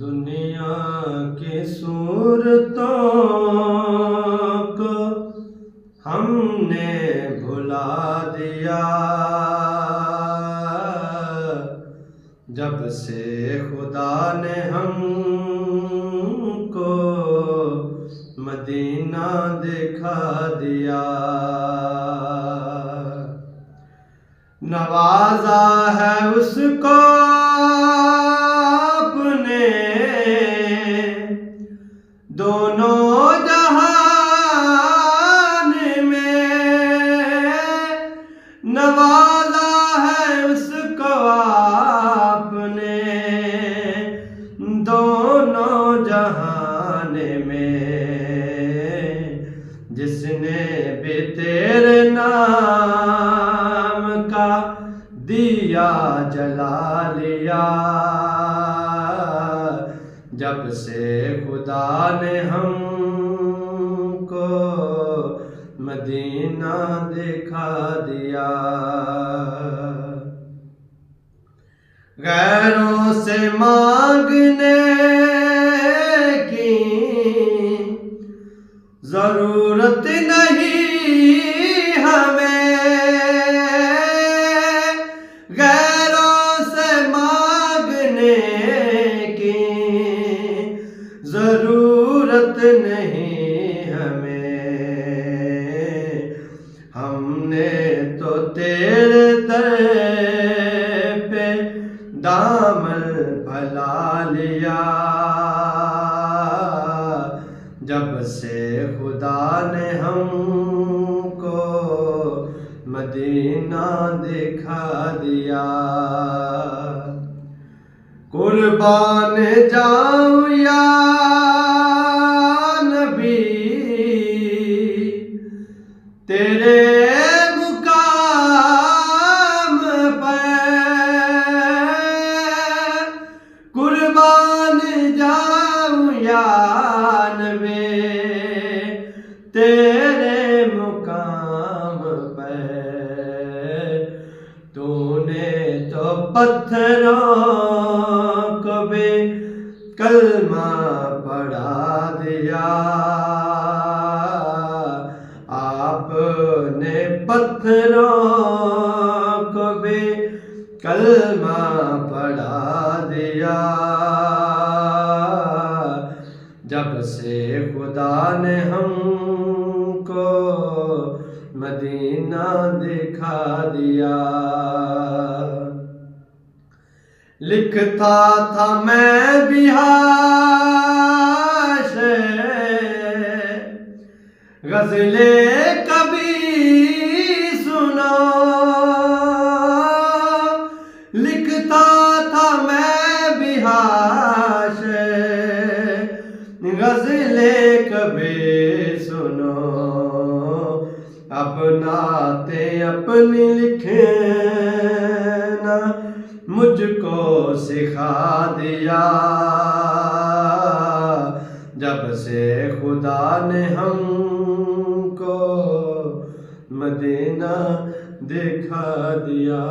دنیا کی صورتوں کو ہم نے بھلا دیا، جب سے خدا نے ہم کو مدینہ دکھا دیا۔ نوازا ہے اس کو اپنے دونوں جہان میں، نوازا ہے اس کو اپنے دونوں جہان میں، جس نے بھی تیرے نام کا دیا جلا لیا، جب سے خدا نے ہم کو مدینہ دکھا دیا۔ غیروں سے مانگنے کی ضرورت نہیں ہمیں، غیروں سے مانگنے کی ضرورت نہیں ہمیں، ہم نے تو تیرے در پہ دامن پھیلا لیا، جب سے خدا نے ہم کو مدینہ دکھا دیا۔ قربان جاؤں یا نبی تیرے مقام پر، قربان جاؤں یا نبی تیرے مقام پر، تو نے تو پتھروں کو بھی کلمہ پڑھا دیا، آپ نے پتھروں کو بھی کلمہ پڑھا دیا، جب سے خدا نے ہم کو مدینہ دکھا دیا۔ لکھتا تھا میں بھی حاشے غزلیں کبھی سنا، لکھتا تھا میں بھی حاشے غزلیں کبھی سنو، اب نعتیں اپنی لکھنا مجھ کو سکھا دیا، جب سے خدا نے ہم کو مدینہ دکھا دیا۔